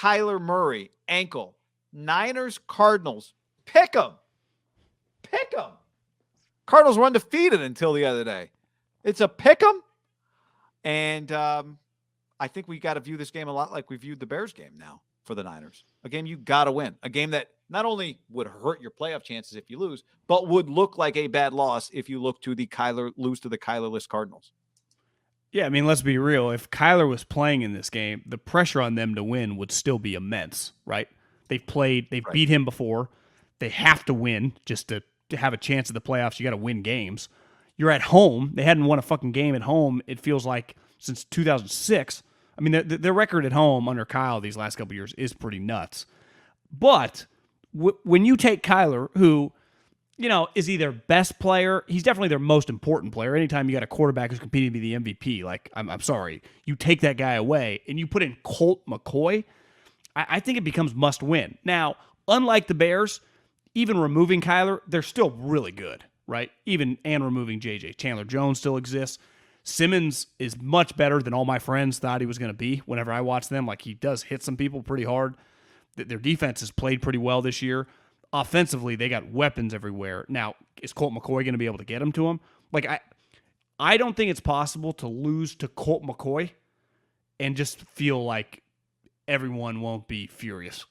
Kyler Murray, ankle. Niners, Cardinals. Pick 'em. Pick 'em. Cardinals were undefeated until the other day. It's a pick 'em. And I think we got to view this game a lot like we viewed the Bears game now for the Niners. A game you got to win. A game that not only would hurt your playoff chances if you lose, but would look like a bad loss if you lose to the Kyler-less Cardinals. Yeah, I mean, let's be real. If Kyler was playing in this game, the pressure on them to win would still be immense, right? They've beat him before. They have to win just to have a chance at the playoffs. You got to win games. You're at home. They hadn't won a fucking game at home, it feels like, since 2006. I mean, their record at home under Kyle these last couple of years is pretty nuts. But when you take Kyler, who, is either best player, he's definitely their most important player. Anytime you got a quarterback who's competing to be the MVP, like, I'm sorry, you take that guy away and you put in Colt McCoy, I think it becomes must win. Now, unlike the Bears, even removing Kyler, they're still really good, right? And removing JJ. Chandler Jones still exists. Simmons is much better than all my friends thought he was going to be whenever I watch them. Like, he does hit some people pretty hard. Their defense has played pretty well this year. Offensively, they got weapons everywhere. Now, is Colt McCoy going to be able to get them to him? Like, I don't think it's possible to lose to Colt McCoy and just feel like everyone won't be furious.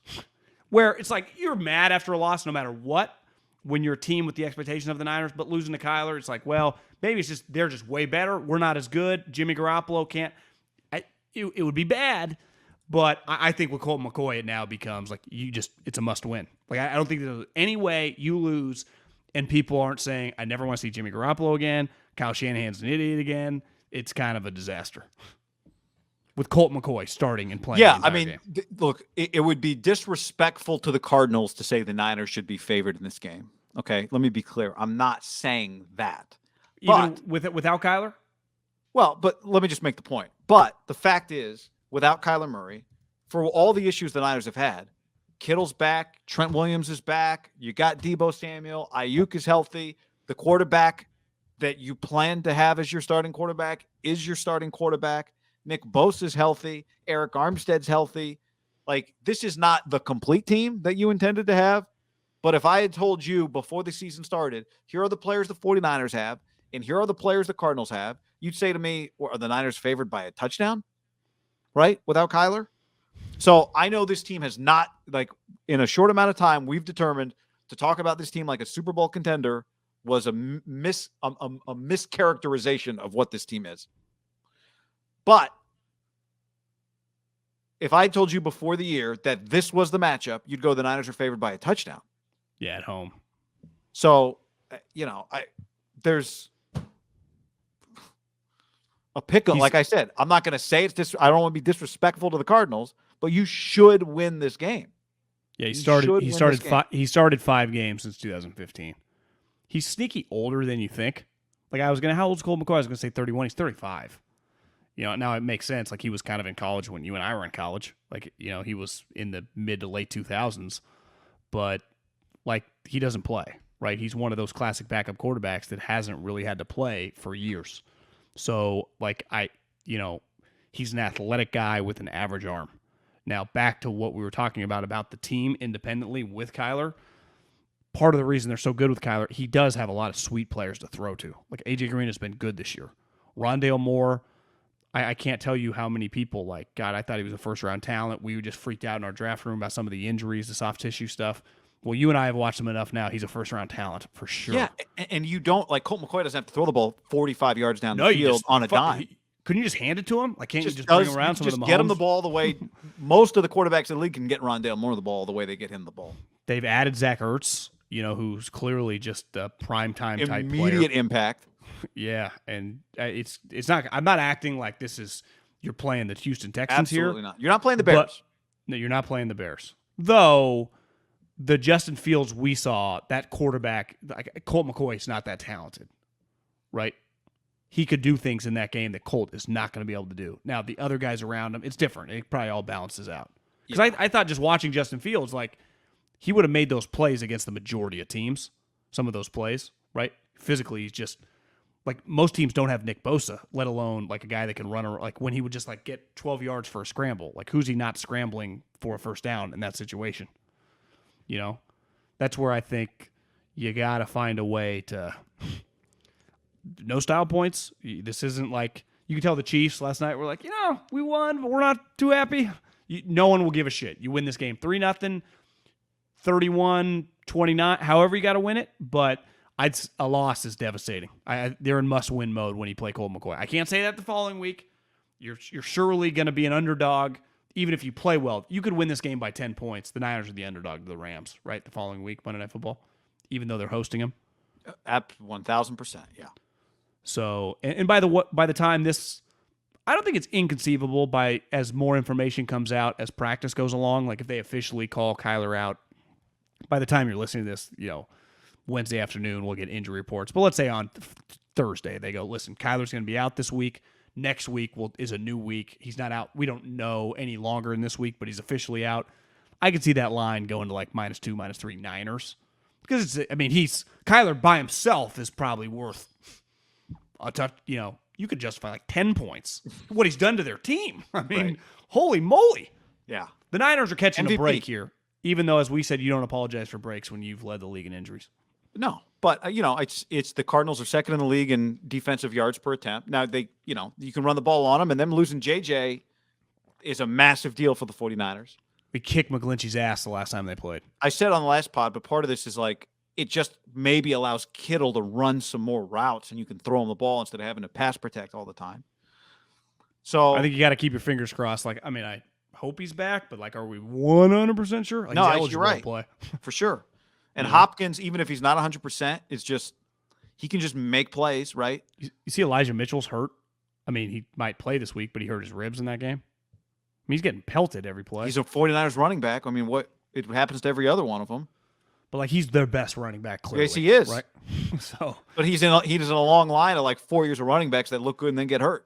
Where it's like you're mad after a loss no matter what when you're a team with the expectation of the Niners, but losing to Kyler, it's like, well, maybe it's just they're just way better. We're not as good. Jimmy Garoppolo can't. It would be bad, but I think with Colt McCoy, it now becomes like it's a must win. Like, I don't think there's any way you lose and people aren't saying, I never want to see Jimmy Garoppolo again. Kyle Shanahan's an idiot again. It's kind of a disaster. With Colt McCoy starting and playing. Yeah, I mean, look, it would be disrespectful to the Cardinals to say the Niners should be favored in this game. Okay, let me be clear. I'm not saying that. Even without Kyler? Well, but let me just make the point. But the fact is, without Kyler Murray, for all the issues the Niners have had, Kittle's back, Trent Williams is back, you got Deebo Samuel, Ayuk is healthy, the quarterback that you plan to have as your starting quarterback is your starting quarterback. Nick Bosa's healthy. Eric Armstead's healthy. Like, this is not the complete team that you intended to have. But if I had told you before the season started, here are the players the 49ers have, and here are the players the Cardinals have, you'd say to me, are the Niners favored by a touchdown? Right? Without Kyler? So I know this team has not, like, in a short amount of time, we've determined to talk about this team like a Super Bowl contender was a mischaracterization of what this team is. But if I told you before the year that this was the matchup, you'd go, the Niners are favored by a touchdown. Yeah, at home. So, there's a pickle. Like I said, I'm not going to say I don't want to be disrespectful to the Cardinals, but you should win this game. Yeah, he started 5 games since 2015. He's sneaky older than you think. Like, how old is Colt McCoy? I was going to say 31. He's 35. Now it makes sense. Like, he was kind of in college when you and I were in college. Like, he was in the mid to late 2000s. But, like, he doesn't play, right? He's one of those classic backup quarterbacks that hasn't really had to play for years. So, like, he's an athletic guy with an average arm. Now, back to what we were talking about the team independently with Kyler. Part of the reason they're so good with Kyler, he does have a lot of sweet players to throw to. Like, A.J. Green has been good this year. Rondale Moore, I can't tell you how many people, like, God, I thought he was a first-round talent. We just freaked out in our draft room about some of the injuries, the soft tissue stuff. Well, you and I have watched him enough now. He's a first-round talent for sure. Yeah, and you don't, like, Colt McCoy doesn't have to throw the ball 45 yards down the field on a dime. Couldn't you just hand it to him? Like, can't you just bring him around some of the Mahomes? Get him the ball the way most of the quarterbacks in the league can get Rondale Moore the ball the way they get him the ball. They've added Zach Ertz, who's clearly just a primetime type player. Immediate impact. Yeah, and it's not. I'm not acting like this is you're playing the Houston Texans here. Absolutely not. You're not playing the Bears. No, you're not playing the Bears. Though the Justin Fields we saw, that quarterback, like, Colt McCoy is not that talented, right? He could do things in that game that Colt is not going to be able to do. Now, the other guys around him, it's different. It probably all balances out. Because I thought just watching Justin Fields, like, he would have made those plays against the majority of teams, some of those plays, right? Physically, he's just, Like most teams don't have Nick Bosa, let alone like a guy that can run, like when he would just like get 12 yards for a scramble. Like who's he not scrambling for a first down in that situation? You know, that's where I think you got to find a way to no style points. This isn't like you can tell the Chiefs last night were like, we won, but we're not too happy. No one will give a shit. You win this game 3-0, 31-29, however you got to win it. But a loss is devastating. They're in must-win mode when you play Colt McCoy. I can't say that the following week. You're surely going to be an underdog, even if you play well. You could win this game by 10 points. The Niners are the underdog to the Rams, right? The following week, Monday Night Football, even though they're hosting them. At 1,000%, yeah. So, and by the time this, I don't think it's inconceivable as more information comes out as practice goes along. Like if they officially call Kyler out, by the time you're listening to this, Wednesday afternoon we'll get injury reports. But let's say on Thursday they go, listen, Kyler's going to be out this week. Next week is a new week. He's not out. We don't know any longer in this week, but he's officially out. I could see that line going to like -2, -3 Niners because Kyler by himself is probably worth a touch. You could justify like 10 points. What he's done to their team. I mean, right. Holy moly. Yeah. The Niners are catching MVP. a break here, even though, as we said, you don't apologize for breaks when you've led the league in injuries. No, but it's the Cardinals are second in the league in defensive yards per attempt. Now you can run the ball on them, and them losing JJ is a massive deal for the 49ers. We kicked McGlinchey's ass the last time they played. I said on the last pod, but part of this is like it just maybe allows Kittle to run some more routes, and you can throw him the ball instead of having to pass protect all the time. So I think you got to keep your fingers crossed. Like, I hope he's back, but like, are we 100% sure? Like, no, you're right. Play. For sure. And Hopkins, even if he's not 100%, is just he can just make plays, right? You see Elijah Mitchell's hurt. He might play this week, but he hurt his ribs in that game. He's getting pelted every play. He's a 49ers running back. It happens to every other one of them. But like he's their best running back, clearly. Yes, he is. Right? So, but he's in a long line of like 4 years of running backs that look good and then get hurt.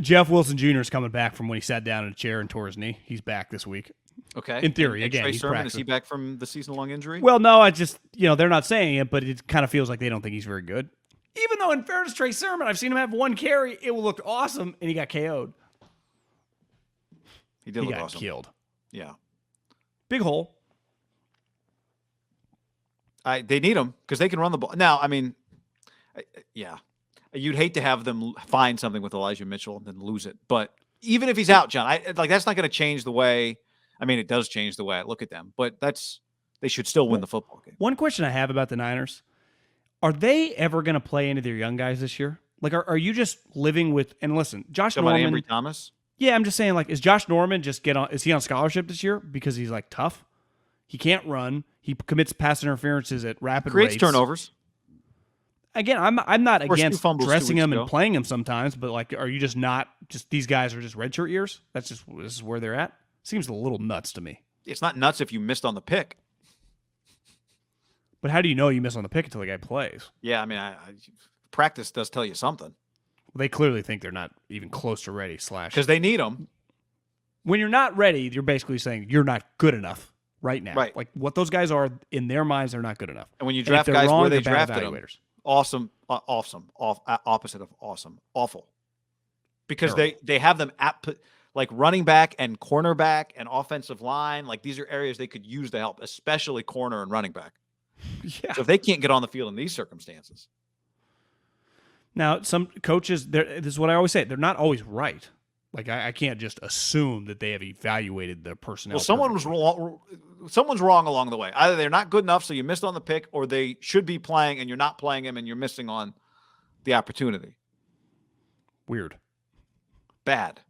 Jeff Wilson Jr. is coming back from when he sat down in a chair and tore his knee. He's back this week. Okay. In theory, and again, Trey he's Sermon, practicing. is he back from the season-long injury? Well, no, I just they're not saying it, but it kind of feels like they don't think he's very good. Even though, in fairness, Trey Sermon, I've seen him have one carry. It looked awesome, and he got KO'd. He got awesome. Killed. Yeah. Big hole. They need him because they can run the ball. Now, yeah. You'd hate to have them find something with Elijah Mitchell and then lose it. But even if he's out, John, that's not going to change the way. It does change the way I look at them. But they should still win the football game. One question I have about the Niners, are they ever going to play any of their young guys this year? Like, are you just living with – and listen, Josh Norman – Ambry Thomas? Yeah, I'm just saying, like, is Josh Norman is he on scholarship this year because he's, like, tough? He can't run. He commits pass interferences at rapid rates. Creates turnovers. Again, I'm not against dressing him ago. And playing him sometimes, but like, are you just not just these guys are just redshirt years? This is where they're at. Seems a little nuts to me. It's not nuts if you missed on the pick. But how do you know you miss on the pick until the guy plays? Yeah, practice does tell you something. Well, they clearly think they're not even close to ready. Because they need them. When you're not ready, you're basically saying you're not good enough right now. Right. Like what those guys are in their minds, they're not good enough. And when you draft guys where they drafted them, awesome, opposite of awesome, awful. Because they have them at like running back and cornerback and offensive line. Like these are areas they could use to help, especially corner and running back. Yeah. So if they can't get on the field in these circumstances. Now, some coaches, this is what I always say, they're not always right. Like I can't just assume that they have evaluated the personnel. Well, someone's wrong along the way. Either they're not good enough, so you missed on the pick, or they should be playing and you're not playing them and you're missing on the opportunity. Weird. Bad.